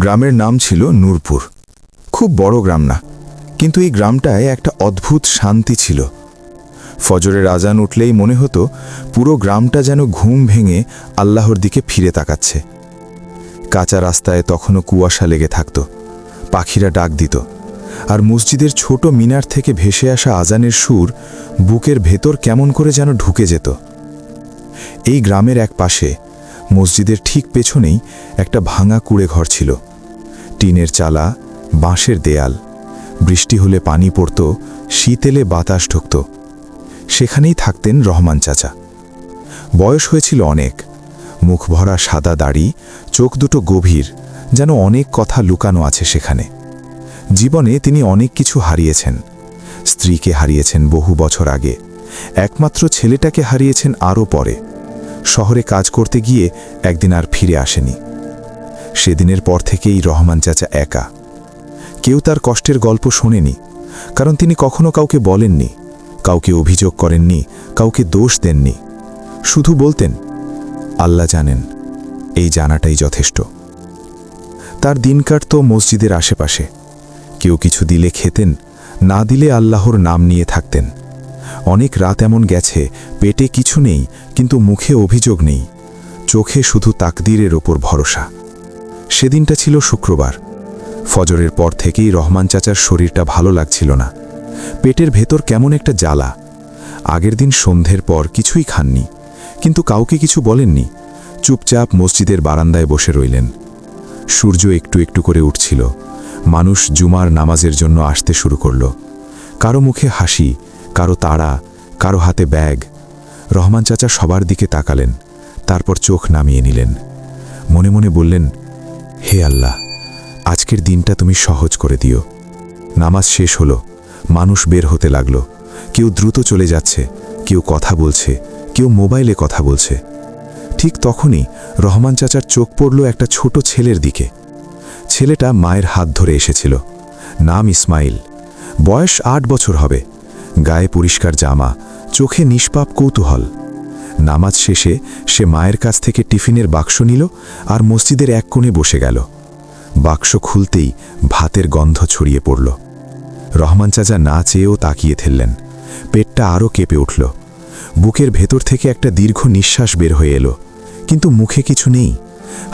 গ্রামের নাম ছিল নূরপুর। খুব বড় গ্রাম না, কিন্তু এই গ্রামটায় একটা অদ্ভুত শান্তি ছিল। ফজরের আজান উঠলেই মনে হতো পুরো গ্রামটা যেন ঘুম ভেঙে আল্লাহর দিকে ফিরে তাকাচ্ছে। কাঁচা রাস্তায় তখনও কুয়াশা লেগে থাকত, পাখিরা ডাক দিত, আর মসজিদের ছোট মিনার থেকে ভেসে আসা আজানের সুর বুকের ভেতর কেমন করে যেন ঢুকে যেত। এই গ্রামের এক পাশে মসজিদের ঠিক পেছনেই একটা ভাঙা কুড়ে ঘর ছিল। টিনের চালা, বাঁশের দেয়াল, বৃষ্টি হলে পানি পড়ত, শীত এলে বাতাস ঢুকত। সেখানেই থাকতেন রহমান চাচা। বয়স হয়েছিল অনেক, মুখ ভরা সাদা দাড়ি, চোখ দুটো গভীর, যেন অনেক কথা লুকানো আছে সেখানে। জীবনে তিনি অনেক কিছু হারিয়েছেন। স্ত্রীকে হারিয়েছেন বহু বছর আগে, একমাত্র ছেলেটাকে হারিয়েছেন আরও পরে। শহরে কাজ করতে গিয়ে একদিন আর ফিরে আসেনি। সেদিনের পর থেকেই রহমান চাচা একা। কেউ তার কষ্টের গল্প শোনেনি, কারণ তিনি কখনো কাউকে বলেননি, কাউকে অভিযোগ করেননি, কাউকে দোষ দেননি। শুধু বলতেন, আল্লাহ জানেন, এই জানাটাই যথেষ্ট। তার দিন কাটত মসজিদের আশেপাশে। কেউ কিছু দিলে খেতেন, না দিলে আল্লাহর নাম নিয়ে থাকতেন। অনেক রাত এমন গেছে, পেটে কিছু নেই, কিন্তু মুখে অভিযোগ নেই, চোখে শুধু তাকদীরের ওপর ভরসা। সেদিনটা ছিল শুক্রবার। ফজরের পর থেকেই রহমান চাচার শরীরটা ভালো লাগছিল না। পেটের ভেতর কেমন একটা জ্বালা। আগের দিন সন্ধ্যের পর কিছুই খাননি, কিন্তু কাউকে কিছু বলেননি। চুপচাপ মসজিদের বারান্দায় বসে রইলেন। সূর্য একটু একটু করে উঠছিল। মানুষ জুমার নামাজের জন্য আসতে শুরু করল। কারো মুখে হাসি, কারো তাড়া, কারো হাতে ব্যাগ। রহমান চাচা সবার দিকে তাকালেন, তারপর চোখ নামিয়ে নিলেন। মনে মনে বললেন, হে আল্লাহ, আজকের দিনটা তুমি সহজ করে দিও। নামাজ শেষ হলো, মানুষ বের হতে লাগলো। কেউ দ্রুত চলে যাচ্ছে, কেউ কথা বলছে, কেউ মোবাইলে কথা বলছে। ঠিক তখনই রহমান চাচার চোখ পড়ল একটা ছোট ছেলের দিকে। ছেলেটা মায়ের হাত ধরে এসেছিল। নাম ইসমাইল, বয়স 8 বছর হবে। গায়ে পরিষ্কার জামা, চোখে নিষ্পাপ কৌতূহল। নামাজ শেষে সে মায়ের কাছ থেকে টিফিনের বাক্স নিল আর মসজিদের এক কোণে বসে গেল। বাক্স খুলতেই ভাতের গন্ধ ছড়িয়ে পড়ল। রহমান চাচা না চেয়েও তাকিয়ে ফেললেন। পেটটা আরও কেঁপে উঠল। বুকের ভেতর থেকে একটা দীর্ঘ নিঃশ্বাস বের হয়ে এলো, কিন্তু মুখে কিছু নেই।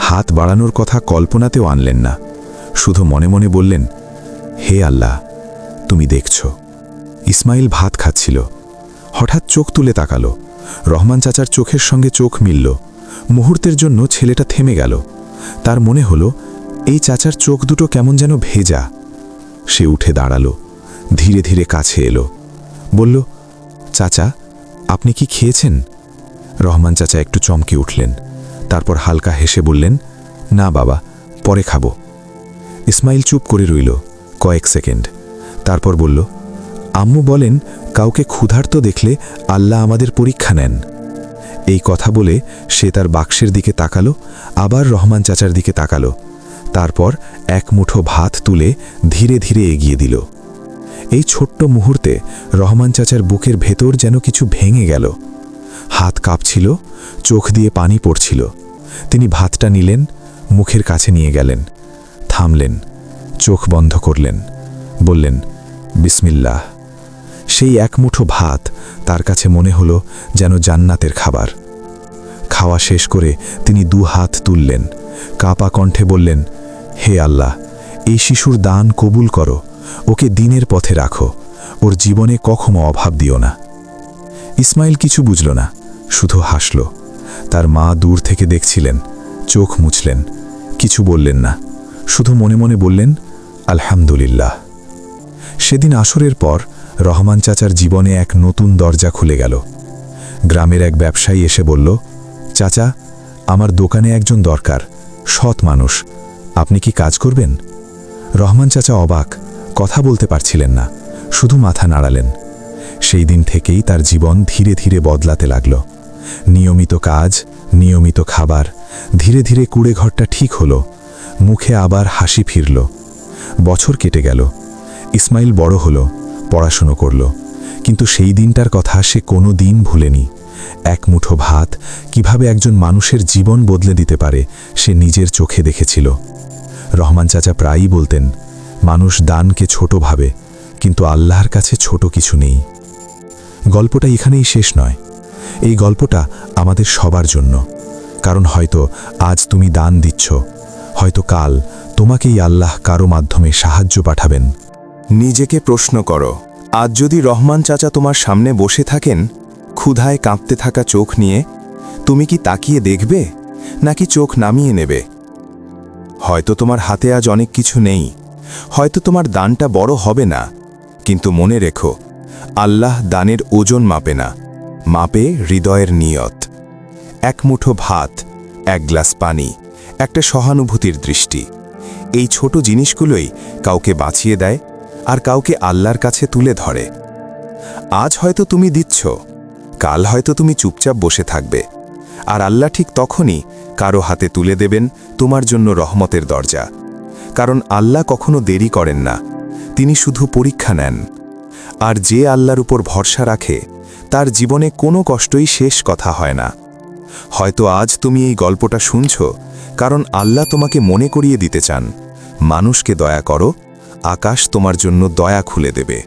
হাত বাড়ানোর কথা কল্পনাতেও আনলেন না। শুধু মনে মনে বললেন, হে আল্লাহ, তুমি দেখছ। ইসমাইল ভাত খাচ্ছিল। হঠাৎ চোখ তুলে তাকালো। রহমান চাচার চোখের সঙ্গে চোখ মিলল। মুহূর্তের জন্য ছেলেটা থেমে গেল। তার মনে হলো, এই চাচার চোখ দুটো কেমন যেন ভেজা। সে উঠে দাঁড়ালো, ধীরে ধীরে কাছে এলো, বলল, চাচা, আপনি কি খেয়েছেন? রহমান চাচা একটু চমকে উঠলেন। তারপর হালকা হেসে বললেন, না বাবা, পরে খাবো। ইসমাইল চুপ করে রইল কয়েক সেকেন্ড। তারপর বলল, আম্মু বলেন, কাউকে ক্ষুধার্ত দেখলে আল্লাহ আমাদের পরীক্ষা নেন। এই কথা বলে সে তার বাক্সের দিকে তাকালো, আবার রহমান চাচার দিকে তাকালো। তারপর এক মুঠো ভাত তুলে ধীরে ধীরে এগিয়ে দিল। এই ছোট্ট মুহূর্তে রহমান চাচার বুকের ভেতর যেন কিছু ভেঙে গেল। হাত কাঁপছিল, চোখ দিয়ে পানি পড়ছিল। তিনি ভাতটা নিলেন, মুখের কাছে নিয়ে গেলেন, থামলেন, চোখ বন্ধ করলেন, বললেন, বিসমিল্লাহ। সেই এক মুঠো ভাত তার কাছে মনে হলো যেন জান্নাতের খাবার। খাওয়া শেষ করে তিনি 2 হাত তুললেন, কাঁপা কণ্ঠে বললেন, হে আল্লাহ, এই শিশুর দান কবুল করো, ওকে দিনের পথে রাখো, ওর জীবনে কখনো অভাব দিও না। ইসমাইল কিছু বুঝল না, শুধু হাসল। তার মা দূর থেকে দেখছিলেন, চোখ মুছলেন, কিছু বললেন না, শুধু মনে মনে বললেন, আলহামদুলিল্লাহ। সেদিন আসরের পর রহমান চাচার জীবনে এক নতুন দরজা খুলে গেল। গ্রামের এক ব্যবসায়ী এসে বলল, চাচা, আমার দোকানে একজন দরকার, সৎ মানুষ, আপনি কি কাজ করবেন? রহমান চাচা অবাক, কথা বলতে পারছিলেন না, শুধু মাথা নাড়ালেন। সেই দিন থেকেই তার জীবন ধীরে ধীরে বদলাতে লাগল। নিয়মিত কাজ, নিয়মিত খাবার, ধীরে ধীরে কুড়ে ঘরটা ঠিক হলো। মুখে আবার হাসি ফিরল। বছর কেটে গেল। ইসমাইল বড় হলো, পড়াশুনো করল, কিন্তু সেই দিনটার কথা সে কোনো দিন ভুলেনি। এক মুঠো ভাত কিভাবে একজন মানুষের জীবন বদলে দিতে পারে সে নিজের চোখে দেখেছিল। রহমান চাচা প্রায়ই বলতেন, মানুষ দানকে ছোট ভাবে, কিন্তু আল্লাহর কাছে ছোট কিছু নেই। গল্পটা এখানেই শেষ নয়। এই গল্পটা আমাদের সবার জন্য। কারণ হয়তো আজ তুমি দান দিচ্ছ, হয়তো কাল তোমাকেই আল্লাহ কারো মাধ্যমে সাহায্য পাঠাবেন। নিজেকে প্রশ্ন করো, আজ যদি রহমান চাচা তোমার সামনে বসে থাকেন, ক্ষুধায় কাঁপতে থাকা চোখ নিয়ে, তুমি কি তাকিয়ে দেখবে নাকি চোখ নামিয়ে নেবে? হয়তো তোমার হাতে আজ অনেক কিছু নেই, হয়তো তোমার দানটা বড় হবে না, কিন্তু মনে রেখো, আল্লাহ দানের ওজন মাপে না, মাপে হৃদয়ের নিয়ত। এক মুঠো ভাত, এক গ্লাস পানি, একটা সহানুভূতির দৃষ্টি, এই ছোট জিনিসগুলোই কাউকে বাঁচিয়ে দেয় আর কাউকে আল্লাহর কাছে তুলে ধরে। আজ হয়তো তুমি দিচ্ছ, কাল হয়তো তুমি চুপচাপ বসে থাকবে, আর আল্লাহ ঠিক তখনই কারো হাতে তুলে দেবেন তোমার জন্য রহমতের দরজা। কারণ আল্লাহ কখনো দেরি করেন না, তিনি শুধু পরীক্ষা নেন। আর যে আল্লাহর উপর ভরসা রাখে, তার জীবনে কোনো কষ্টই শেষ কথা হয় না। হয়তো আজ তুমি এই গল্পটা শুনছ, কারণ আল্লাহ তোমাকে মনে করিয়ে দিতে চান, মানুষকে দয়া করো, আকাশ তোমার জন্য দয়া খুলে দেবে।